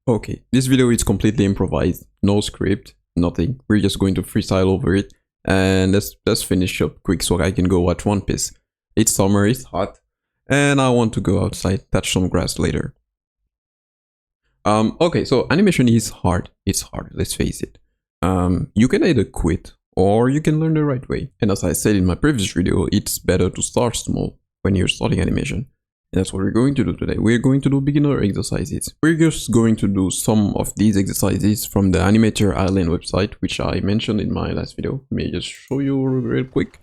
Okay, this video is completely improvised, no script, nothing. We're just going to freestyle over it, and let's finish up quick so I can go watch One Piece. It's summer, it's hot, and I want to go outside, touch some grass later. Okay, so animation is hard. It's hard, let's face it. You can either quit or you can learn the right way. And as I said in my previous video, it's better to start small when you're starting animation. And that's what we're going to do today. We're going to do beginner exercises. We're just going to do some of these exercises from the Animator Island website, which I mentioned in my last video. Let me just show you real quick.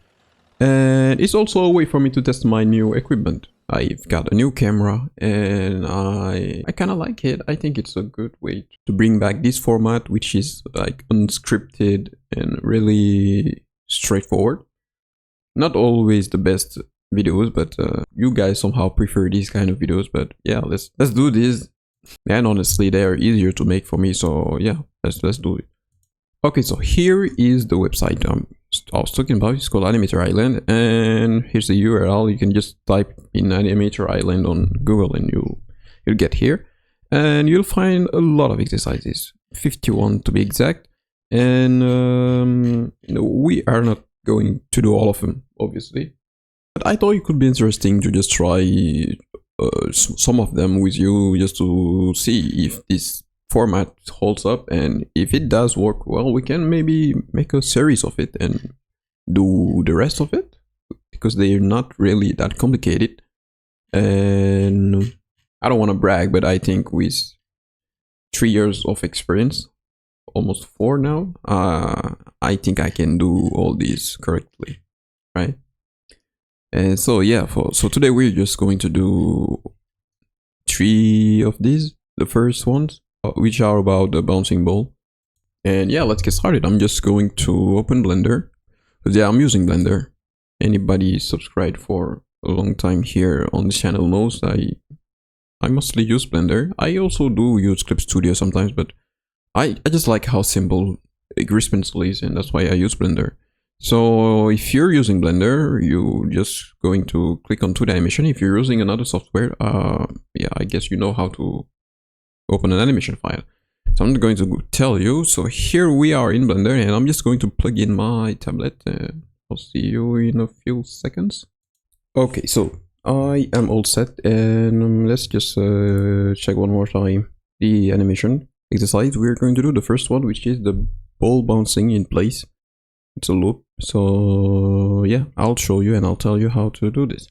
And it's also a way for me to test my new equipment. I've got a new camera and I kind of like it. I think it's a good way to bring back this format, which is like unscripted and really straightforward. Not always the best videos, but you guys somehow prefer these kind of videos. But yeah, let's do this. And honestly, they are easier to make for me. So yeah, let's do it. Okay, so here is the website I was talking about. It's called Animator Island, and here's the URL. You can just type in Animator Island on Google and you'll get here, and you'll find a lot of exercises, 51 to be exact. And we are not going to do all of them, obviously, but I thought it could be interesting to just try some of them with you, just to see if this format holds up, and if it does work well, we can maybe make a series of it and do the rest of it, because they're not really that complicated. And I don't want to brag, but I think with 3 years of experience, almost 4 now, I think I can do all these correctly, right? And so yeah, so today we're just going to do 3 of these, the first ones, which are about the bouncing ball. And yeah, let's get started. I'm just going to open Blender, because yeah, I'm using Blender. Anybody subscribed for a long time here on the channel knows I mostly use Blender. I also do use Clip Studio sometimes, but I just like how simple Grease Pencil is, and that's why I use Blender. So if you're using Blender, you're just going to click on 2D animation. If you're using another software, yeah, I guess you know how to open an animation file. So I'm not going to tell you. So here we are in Blender, and I'm just going to plug in my tablet. I'll see you in a few seconds. Okay, so I am all set, and let's just check one more time the animation exercise we're going to do. The first one, which is the ball bouncing in place. It's a loop. So yeah, I'll show you and I'll tell you how to do this.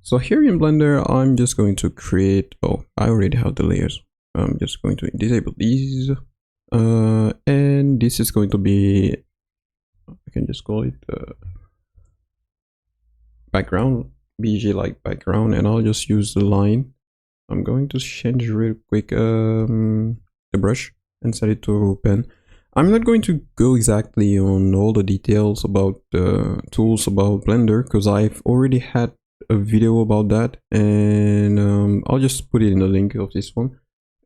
So here in Blender, I'm just going to create, oh, I already have the layers. I'm just going to disable these, and this is going to be, I can just call it background, BG like background, and I'll just use the line. I'm going to change real quick the brush and set it to pen. I'm not going to go exactly on all the details about the tools about Blender, because I've already had a video about that, and I'll just put it in the link of this one.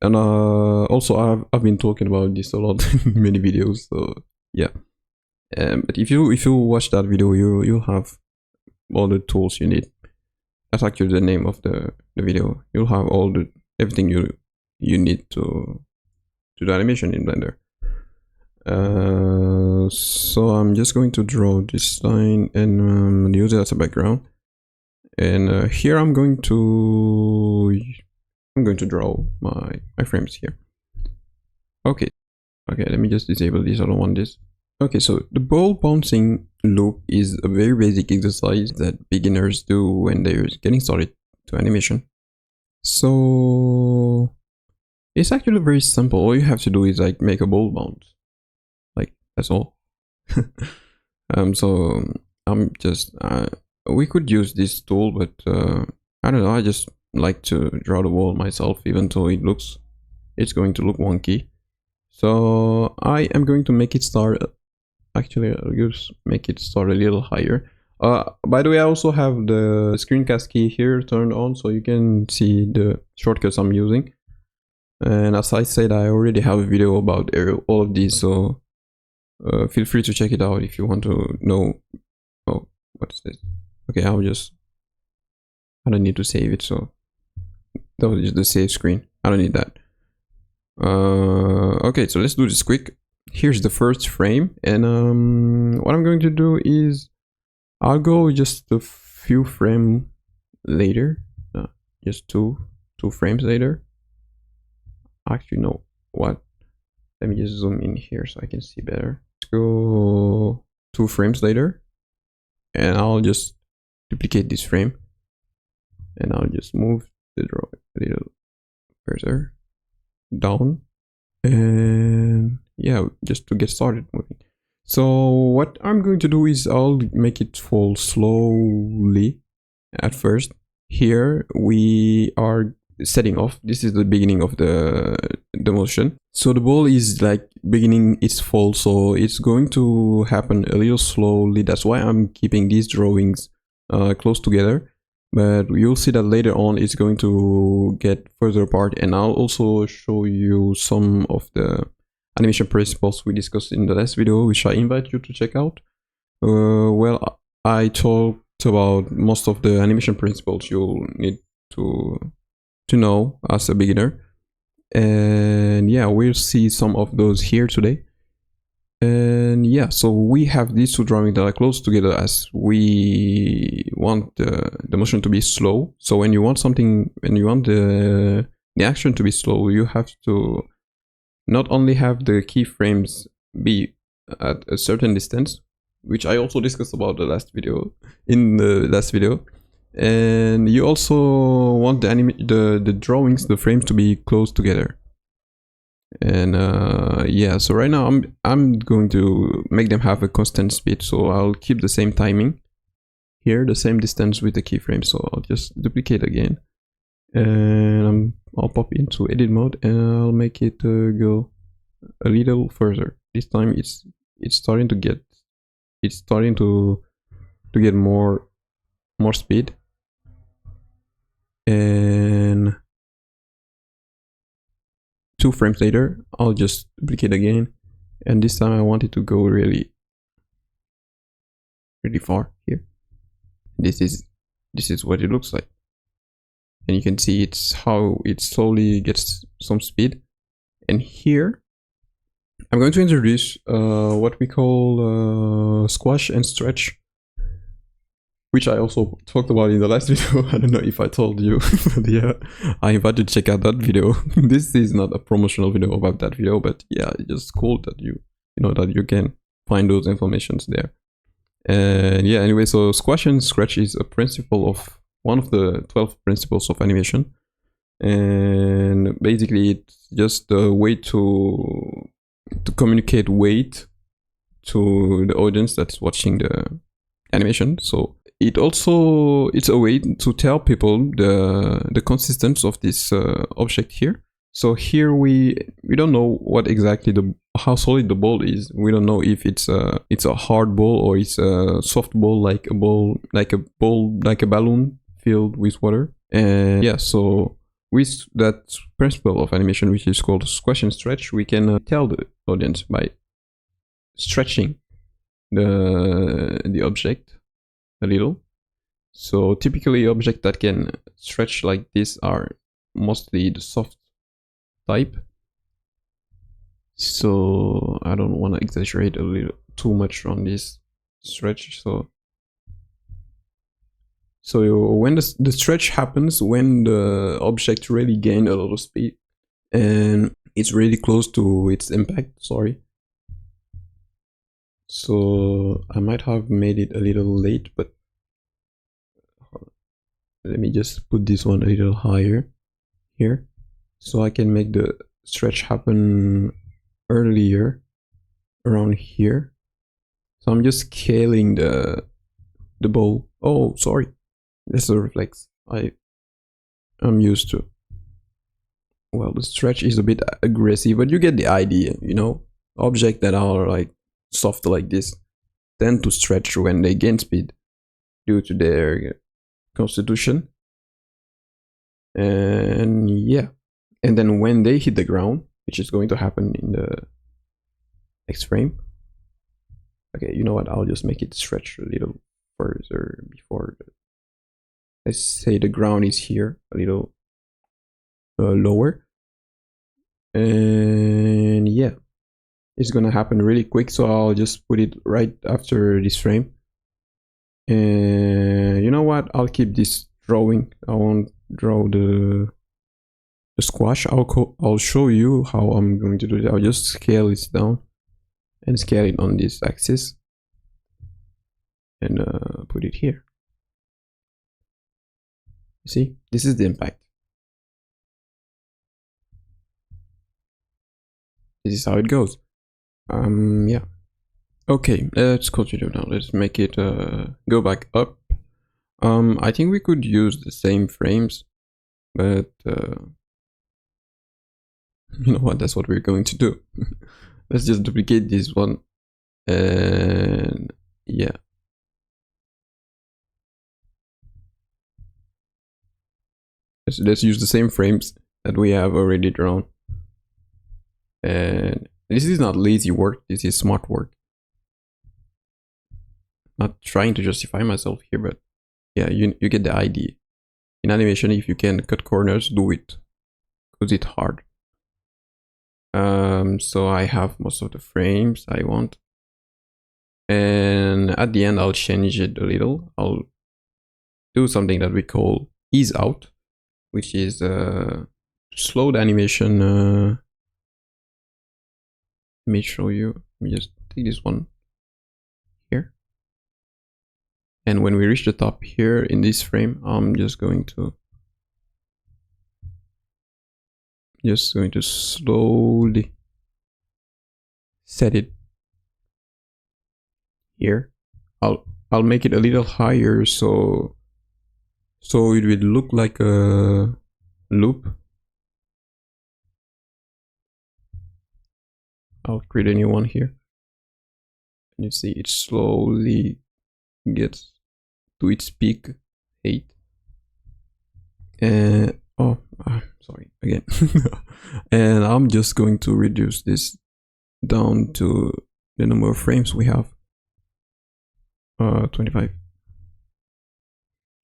And also I've been talking about this a lot in many videos, so yeah. But if you watch that video, you'll have all the tools you need. That's actually the name of the video. You'll have everything you need to do the animation in Blender. So I'm just going to draw this line and use it as a background. And here I'm going to draw my frames here. Okay, let me just disable this. I don't want this. Okay, so the ball bouncing loop is a very basic exercise that beginners do when they're getting started to animation. So it's actually very simple. All you have to do is like make a ball bounce. Like, that's all. So I'm just we could use this tool, but I don't know, I just like to draw the wall myself, even though it's going to look wonky. So I am going to make it start, actually I'll just make it start a little higher. By the way, I also have the screencast key here turned on, so you can see the shortcuts I'm using. And as I said, I already have a video about all of these, so feel free to check it out if you want to know. Oh, what is this? Okay, I don't need to save it, so that was just the save screen. I don't need that. Okay, so let's do this quick. Here's the first frame, and what I'm going to do is I'll go just a few frames later, just two frames later. Actually, no, what? Let me just zoom in here so I can see better. Let's go 2 frames later, and I'll just duplicate this frame, and I'll just move the drawing a little further down, and yeah, just to get started moving. So what I'm going to do is I'll make it fall slowly at first. Here we are setting off. This is the beginning of the motion. So the ball is like beginning its fall, so it's going to happen a little slowly. That's why I'm keeping these drawings close together. But you'll see that later on it's going to get further apart, and I'll also show you some of the animation principles we discussed in the last video, which I invite you to check out. Well, I talked about most of the animation principles you'll need to know as a beginner, and yeah, we'll see some of those here today. And yeah, so we have these two drawings that are close together as we want the motion to be slow. So when you want something, when you want the action to be slow, you have to not only have the keyframes be at a certain distance, which I also discussed about the last video, and you also want the drawings, the frames to be close together. And yeah, so right now I'm going to make them have a constant speed, so I'll keep the same timing here, the same distance with the keyframe. So I'll just duplicate again, and I'll pop into edit mode, and I'll make it go a little further. This time it's starting to get more speed, and 2 frames later I'll just duplicate again, and this time I want it to go really far here. This is what it looks like, and you can see it's how it slowly gets some speed. And here I'm going to introduce what we call squash and stretch, which I also talked about in the last video. I don't know if I told you, but yeah, I invite you to check out that video. This is not a promotional video about that video, but yeah, it's just cool that you know that you can find those informations there. And yeah, anyway, so squash and stretch is a principle of one of the 12 principles of animation, and basically it's just a way to communicate weight to the audience that's watching the animation. So it's a way to tell people the consistency of this object here. So here we don't know what exactly how solid the ball is. We don't know if it's a hard ball or it's a soft ball, like a balloon filled with water. And yeah, so with that principle of animation, which is called squash and stretch, we can tell the audience by stretching the object a little. So typically objects that can stretch like this are mostly the soft type. So I don't want to exaggerate a little too much on this stretch. So when the stretch happens, when the object really gains a lot of speed and it's really close to its impact, sorry. So I might have made it a little late, but let me just put this one a little higher here, so I can make the stretch happen earlier around here. So I'm just scaling the ball. Oh, sorry, that's a reflex I'm used to. Well, the stretch is a bit aggressive, but you get the idea, you know. Objects that are like soft like this tend to stretch when they gain speed due to their constitution. And yeah, and then when they hit the ground, which is going to happen in the next frame. Okay, you know what, I'll just make it stretch a little further before let's say the ground is here a little lower. And yeah, it's gonna happen really quick, so I'll just put it right after this frame. And you know what, I'll keep this drawing. I won't draw the squash. I'll show you how I'm going to do it. I'll just scale it down and scale it on this axis and put it here. You see, this is the impact. This is how it goes. Yeah. Okay, let's continue now. Let's make it go back up. I think we could use the same frames, but you know what? That's what we're going to do. Let's just duplicate this one, and yeah. Let's use the same frames that we have already drawn. And this is not lazy work. This is smart work. Not trying to justify myself here, but yeah, you get the idea. In animation, if you can cut corners, do it, because it's hard. So I have most of the frames I want, and at the end I'll change it a little. I'll do something that we call ease out, which is slow the animation. Let me show you. Let me just take this one here, and when we reach the top here in this frame, I'm just going to slowly set it here. I'll make it a little higher so it will look like a loop. I'll create a new one here, and you see it slowly gets to its peak 8. And sorry again. And I'm just going to reduce this down to the number of frames we have. 25.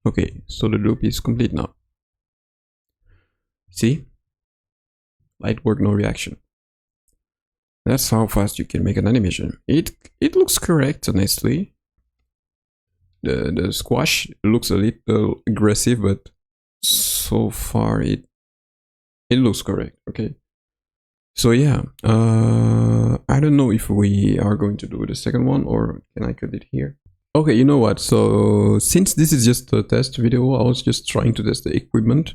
Okay, so the loop is complete now. See? Light work, no reaction. That's how fast you can make an animation. It looks correct, honestly. The squash looks a little aggressive, but so far it looks correct. Okay. So yeah, I don't know if we are going to do the second one, or can I cut it here? Okay, you know what? So since this is just a test video, I was just trying to test the equipment.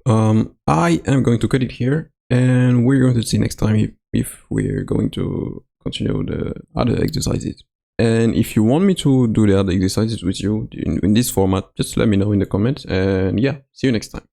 I am going to cut it here, and we're going to see next time if we're going to continue the other exercises. And if you want me to do the other exercises with you in this format, just let me know in the comments. And yeah, see you next time.